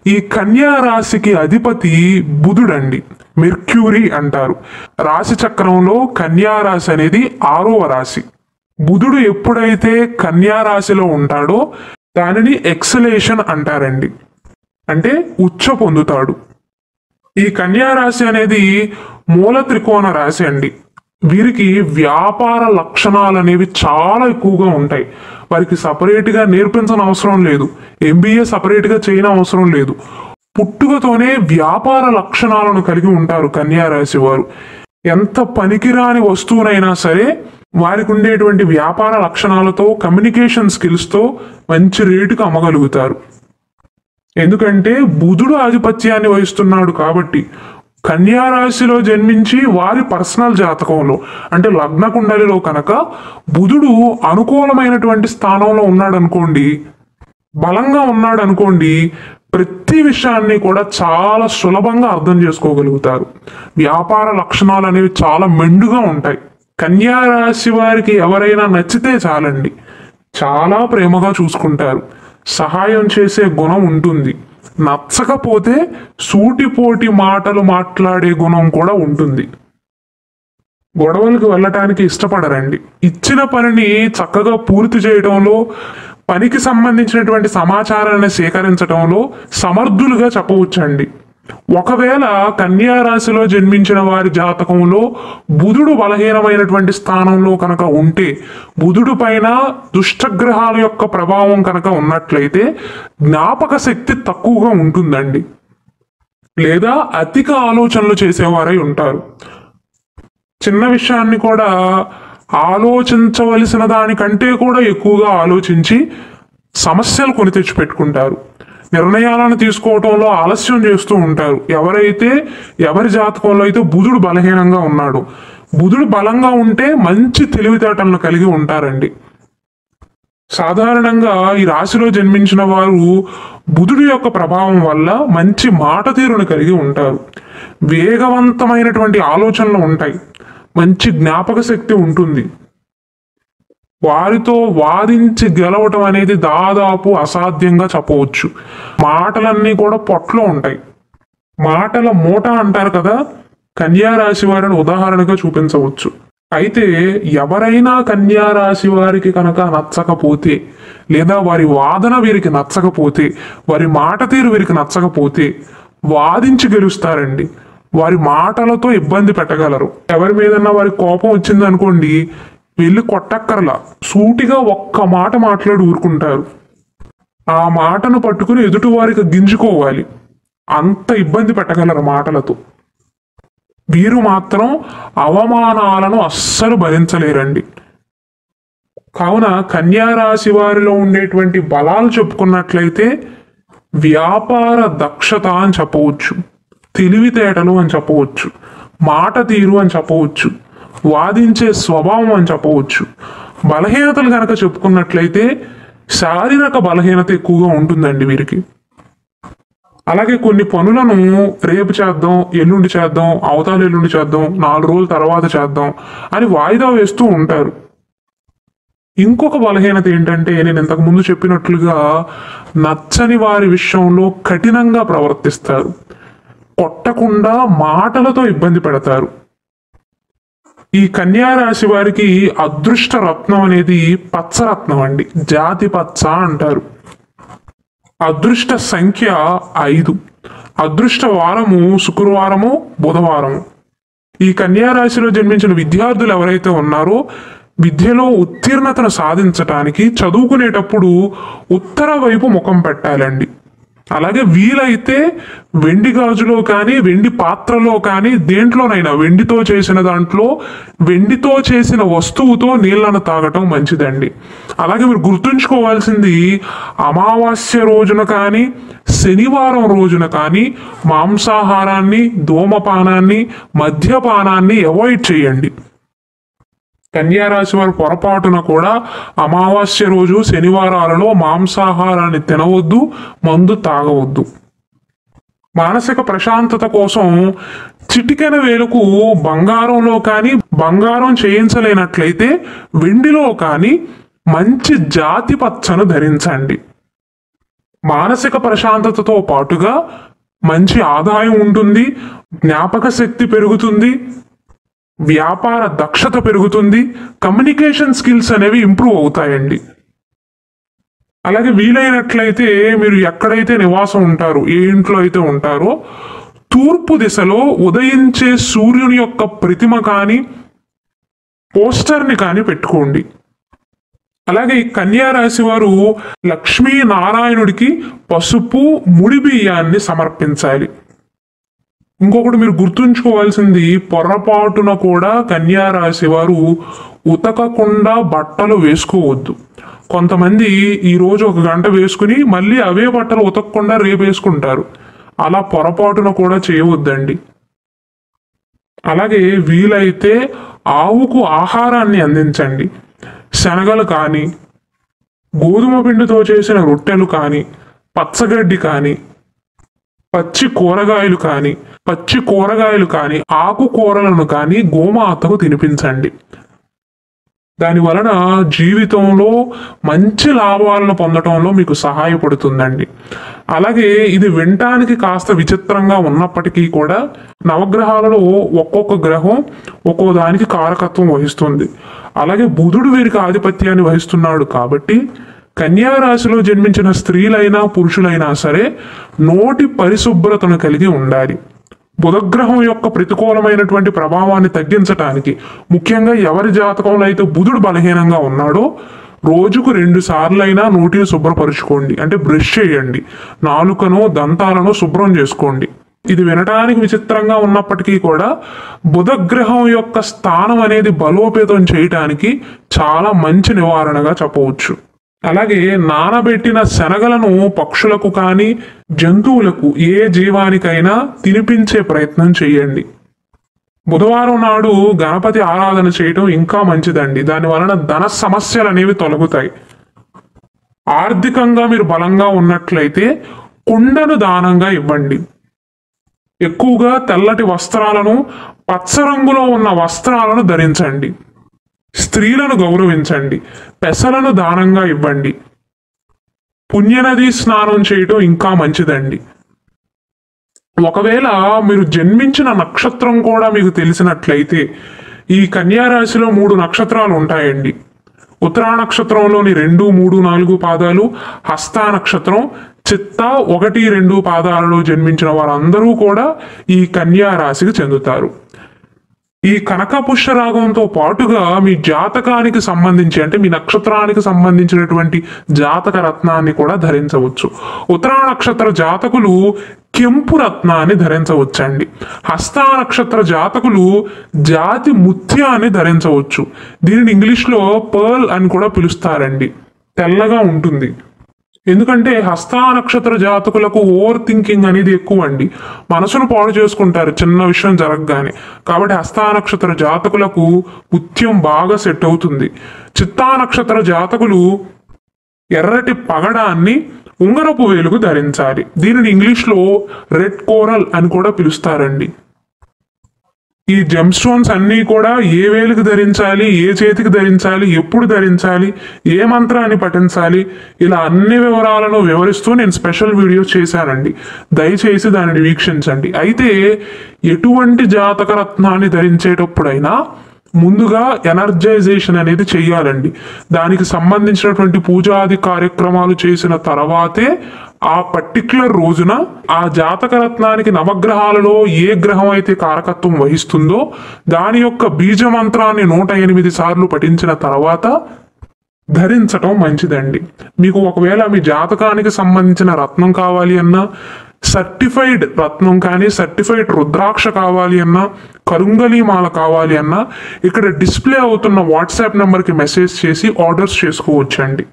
ఈ కన్యా రాశికి అధిపతి బుధుడండి, మెర్క్యూరీ అంటారు. రాశి చక్రంలో కన్యా రాశి అనేది 6వ రాశి. బుధుడు ఎప్పుడైతే కన్యా రాశిలో ఉంటాడో దానిని ఎక్సలేషన్ అంటారండి, అంటే ఉచ్చ పొందుతాడు. ఈ కన్యా రాశి అనేది మూల త్రికోణ రాశి అండి. వీరికి వ్యాపార లక్షణాలు అనేవి చాలా ఎక్కువగా ఉంటాయి. వారికి సపరేట్గా నేర్పించిన అవసరం లేదు, ఎంబీఏ సపరేట్గా చేయని అవసరం లేదు. పుట్టుకతోనే వ్యాపార లక్షణాలను కలిగి ఉంటారు కన్యా రాశి వారు. ఎంత పనికిరాని వస్తువునైనా సరే వారికి ఉండేటువంటి వ్యాపార లక్షణాలతో, కమ్యూనికేషన్ స్కిల్స్తో మంచి రేటుకు అమ్మగలుగుతారు. ఎందుకంటే బుధుడు ఆధిపత్యాన్ని వహిస్తున్నాడు కాబట్టి. కన్యా రాశిలో జన్మించి వారి పర్సనల్ జాతకంలో అంటే లగ్న కుండలిలో కనుక బుధుడు అనుకూలమైనటువంటి స్థానంలో ఉన్నాడు అనుకోండి, బలంగా ఉన్నాడు అనుకోండి, ప్రతి విషయాన్ని కూడా చాలా సులభంగా అర్థం చేసుకోగలుగుతారు. వ్యాపార లక్షణాలు అనేవి చాలా మెండుగా ఉంటాయి. కన్యా రాశి వారికి ఎవరైనా నచ్చితే చాలండి, చాలా ప్రేమగా చూసుకుంటారు, సహాయం చేసే గుణం ఉంటుంది. నచ్చకపోతే సూటిపోటి మాటలు మాట్లాడే గుణం కూడా ఉంటుంది. గొడవలకు వెళ్ళటానికి ఇష్టపడరండి. ఇచ్చిన పనిని చక్కగా పూర్తి చేయడంలో, పనికి సంబంధించినటువంటి సమాచారాన్ని సేకరించడంలో సమర్థులుగా చెప్పవచ్చండి. ఒకవేళ కన్యా రాశిలో జన్మించిన వారి జాతకంలో బుధుడు బలహీనమైనటువంటి స్థానంలో కనుక ఉంటే, బుధుడు పైన దుష్టగ్రహాల యొక్క ప్రభావం కనుక ఉన్నట్లయితే జ్ఞాపక శక్తి తక్కువగా ఉంటుందండి, లేదా అధిక ఆలోచనలు చేసేవారై ఉంటారు. చిన్న విషయాన్ని కూడా ఆలోచించవలసిన దానికంటే కూడా ఎక్కువగా ఆలోచించి సమస్యలు కొని తెచ్చిపెట్టుకుంటారు. నిర్ణయాలను తీసుకోవటంలో ఆలస్యం చేస్తూ ఉంటారు. ఎవరి జాతకంలో అయితే బుధుడు బలహీనంగా ఉన్నాడు, బుధుడు బలంగా ఉంటే మంచి తెలివితేటలను కలిగి ఉంటారండి. సాధారణంగా ఈ రాశిలో జన్మించిన వారు బుధుడు యొక్క ప్రభావం వల్ల మంచి మాట తీరును కలిగి ఉంటారు. వేగవంతమైనటువంటి ఆలోచనలు ఉంటాయి, మంచి జ్ఞాపక శక్తి ఉంటుంది. వారితో వాదించి గెలవటం అనేది దాదాపు అసాధ్యంగా చెప్పవచ్చు. మాటలన్నీ కూడా పొట్లో ఉంటాయి. మాటల మూట అంటారు కదా, కన్యా రాశి వారిని ఉదాహరణగా చూపించవచ్చు. అయితే ఎవరైనా కన్యా రాశి వారికి కనుక నచ్చకపోతే, లేదా వారి వాదన వీరికి నచ్చకపోతే, వారి మాట తీరు వీరికి నచ్చకపోతే వాదించి గెలుస్తారండి. వారి మాటలతో ఇబ్బంది పెట్టగలరు. ఎవరి మీదన్నా వారి కోపం వచ్చింది అనుకోండి, వెళ్ళి కొట్టక్కర్లా, సూటిగా ఒక్క మాట మాట్లాడి ఊరుకుంటారు. ఆ మాటను పట్టుకుని ఎదుటి వారికి గింజుకోవాలి, అంత ఇబ్బంది పెట్టగలరు మాటలతో. వీరు మాత్రం అవమానాలను అస్సలు భరించలేరండి. కావున కన్యా రాశి వారిలో ఉండేటువంటి బలాలు చెప్పుకున్నట్లయితే వ్యాపార దక్షత అని చెప్పవచ్చు, తెలివితేటలు అని చెప్పవచ్చు, మాట తీరు అని చెప్పవచ్చు, వాదించే స్వభావం అని చెప్పవచ్చు. బలహీనతలు కనుక చెప్పుకున్నట్లయితే శారీరక బలహీనత ఎక్కువగా ఉంటుందండి వీరికి. అలాగే కొన్ని పనులను రేపు చేద్దాం, ఎల్లుండి చేద్దాం, అవతల ఎల్లుండి చేద్దాం, 4 రోజుల తర్వాత చేద్దాం అని వాయిదా వేస్తూ ఉంటారు. ఇంకొక బలహీనత ఏంటంటే, నేను ఇంతకు ముందు చెప్పినట్లుగా నచ్చని వారి విషయంలో కఠినంగా ప్రవర్తిస్తారు, కొట్టకుండా మాటలతో ఇబ్బంది పెడతారు. ఈ కన్యా రాశి వారికి అదృష్ట రత్నం అనేది పచ్చరత్నం అండి, జాతి పచ్చ అంటారు. అదృష్ట సంఖ్య 5, అదృష్ట వారము శుక్రవారము, బుధవారము. ఈ కన్యా రాశిలో జన్మించిన విద్యార్థులు ఎవరైతే ఉన్నారో విద్యలో ఉత్తీర్ణతను సాధించటానికి చదువుకునేటప్పుడు ఉత్తర వైపు ముఖం పెట్టాలండి. అలాగే వీలైతే వెండి గాజులో కానీ, వెండి పాత్రలో కానీ, దేంట్లోనైనా వెండితో చేసిన దాంట్లో వెండితో చేసిన వస్తువుతో నీళ్లను తాగటం మంచిదండి. అలాగే మీరు గుర్తుంచుకోవాల్సింది, అమావాస్య రోజున కానీ, శనివారం రోజున కానీ మాంసాహారాన్ని, ధూమపానాన్ని, మద్యపానాన్ని అవాయిడ్ చేయండి. కన్యా రాశి వారు పొరపాటున కూడా అమావాస్య రోజు, శనివారాలలో మాంసాహారాన్ని తినవద్దు, మందు తాగవద్దు. మానసిక ప్రశాంతత కోసం చిటికెన వేలుకు బంగారంలో కానీ, బంగారం చేయించలేనట్లయితే వెండిలో కానీ మంచి జాతి పచ్చను ధరించండి. మానసిక ప్రశాంతతతో పాటుగా మంచి ఆదాయం ఉంటుంది, జ్ఞాపక శక్తి పెరుగుతుంది, వ్యాపార దక్షత పెరుగుతుంది, కమ్యూనికేషన్ స్కిల్స్ అనేవి ఇంప్రూవ్ అవుతాయండి. అలాగే వీలైనట్లయితే మీరు ఎక్కడైతే నివాసం ఉంటారో, ఏ ఇంట్లో అయితే ఉంటారో, తూర్పు దిశలో ఉదయించే సూర్యుని యొక్క ప్రతిమ కానీ పోస్టర్ని కానీ పెట్టుకోండి. అలాగే ఈ కన్యా రాశి వారు లక్ష్మీనారాయణుడికి పసుపు ముడి బియ్యాన్ని సమర్పించాలి. ఇంకొకటి మీరు గుర్తుంచుకోవాల్సింది, పొరపాటున కూడా కన్యా రాశి వారు ఉతకకుండా బట్టలు వేసుకోవద్దు. కొంతమంది ఈరోజు 1 గంట వేసుకుని మళ్ళీ అవే బట్టలు ఉతకకుండా రేపు వేసుకుంటారు. అలా పొరపాటున కూడా చేయవద్దండి. అలాగే వీలైతే ఆవుకు ఆహారాన్ని అందించండి. శనగలు కానీ, గోధుమ పిండితో చేసిన రొట్టెలు కానీ, పచ్చగడ్డి కానీ, పచ్చి కూరగాయలు కానీ, ఆకుకూరలను కానీ గోమాతకు తినిపించండి. దాని వలన జీవితంలో మంచి లాభాలను పొందటంలో మీకు సహాయపడుతుందండి. అలాగే ఇది వినటానికి కాస్త విచిత్రంగా ఉన్నప్పటికీ కూడా నవగ్రహాలలో ఒక్కొక్క గ్రహం ఒక్కో దానికి కారకత్వం వహిస్తుంది. అలాగే బుధుడు వీరికి ఆధిపత్యాన్ని వహిస్తున్నాడు కాబట్టి కన్యా రాశిలో జన్మించిన స్త్రీలైనా పురుషులైనా సరే నోటి పరిశుభ్రతను కలిగి ఉండాలి. బుధగ్రహం యొక్క ప్రతికూలమైనటువంటి ప్రభావాన్ని తగ్గించటానికి, ముఖ్యంగా ఎవరి జాతకంలో అయితే బుధుడు బలహీనంగా ఉన్నాడో రోజుకు 2 సార్లైనా నోటిని శుభ్రపరుచుకోండి. అంటే బ్రష్ చేయండి, నాలుకను దంతాలను శుభ్రం చేసుకోండి. ఇది వినటానికి విచిత్రంగా ఉన్నప్పటికీ కూడా బుధగ్రహం యొక్క స్థానం అనేది బలోపేతం చేయటానికి చాలా మంచి నివారణగా చెప్పవచ్చు. అలాగే నానబెట్టిన శనగలను పక్షులకు కానీ జంతువులకు ఏ జీవానికైనా తినిపించే ప్రయత్నం చేయండి. బుధవారం నాడు గణపతి ఆరాధన చేయటం ఇంకా మంచిదండి. దాని వలన ధన సమస్యలు అనేవి తొలగుతాయి. ఆర్థికంగా మీరు బలంగా ఉన్నట్లయితే కుండను దానంగా ఇవ్వండి. ఎక్కువగా తెల్లటి వస్త్రాలను, పచ్చ రంగులో ఉన్న వస్త్రాలను ధరించండి. స్త్రీలను గౌరవించండి. పెసలను దానంగా ఇవ్వండి. పుణ్యనది స్నానం చేయటం ఇంకా మంచిదండి. ఒకవేళ మీరు జన్మించిన నక్షత్రం కూడా మీకు తెలిసినట్లయితే ఈ కన్యా రాశిలో 3 నక్షత్రాలు ఉంటాయండి. ఉత్తరా నక్షత్రంలోని 2, 3, 4 పాదాలు, హస్తా నక్షత్రం, చిత్త 1, 2 పాదాలలో జన్మించిన వారందరూ కూడా ఈ కన్యా రాశికి చెందుతారు. ఈ కనక పుష్యరాగంతో పాటుగా మీ జాతకానికి సంబంధించి, అంటే మీ నక్షత్రానికి సంబంధించినటువంటి జాతక రత్నాన్ని కూడా ధరించవచ్చు. ఉత్తరా నక్షత్ర జాతకులు కెంపు రత్నాన్ని ధరించవచ్చండి. హస్తా నక్షత్ర జాతకులు జాతి ముత్యాన్ని ధరించవచ్చు. దీనిని ఇంగ్లీష్లో పర్ల్ అని కూడా పిలుస్తారండి. తెల్లగా ఉంటుంది. ఎందుకంటే హస్తా నక్షత్ర జాతకులకు ఓవర్ థింకింగ్ అనేది ఎక్కువ అండి. మనసును పాడు చేసుకుంటారు చిన్న విషయం జరగగానే. కాబట్టి హస్తా నక్షత్ర జాతకులకు ముత్యం బాగా సెట్ అవుతుంది. చిత్తా నక్షత్ర జాతకులు ఎర్రటి పగడాన్ని ఉంగరపు వేలుకు ధరించాలి. దీనిని ఇంగ్లీష్లో రెడ్ కోరల్ అని కూడా పిలుస్తారండి. ఈ జెమ్ స్టోన్స్ అన్నీ కూడా ఏ వేలుకి ధరించాలి, ఏ చేతికి ధరించాలి, ఎప్పుడు ధరించాలి, ఏ మంత్రాన్ని పఠించాలి, ఇలా అన్ని వివరాలను వివరిస్తూ నేను స్పెషల్ వీడియో చేశానండి. దయచేసి దానిని వీక్షించండి. అయితే ఎటువంటి జాతక రత్నాన్ని ధరించేటప్పుడైనా ముందుగా ఎనర్జైజేషన్ అనేది చెయ్యాలండి. దానికి సంబంధించినటువంటి పూజాది కార్యక్రమాలు చేసిన తర్వాతే ఆ పర్టిక్యులర్ రోజున ఆ జాతక రత్నానికి నవగ్రహాలలో ఏ గ్రహం అయితే కారకత్వం వహిస్తుందో దాని యొక్క బీజ మంత్రాన్ని 108 సార్లు పఠించిన తర్వాత ధరించటం మంచిదండి. మీకు ఒకవేళ మీ జాతకానికి సంబంధించిన రత్నం కావాలి అన్నా, సర్టిఫైడ్ రత్నం కానీ, సర్టిఫైడ్ రుద్రాక్ష కావాలి అన్నా, కరుంగలి మాల కావాలి అన్నా ఇక్కడ డిస్ప్లే అవుతున్న వాట్సాప్ నెంబర్కి మెసేజ్ చేసి ఆర్డర్స్ చేసుకోవచ్చండి.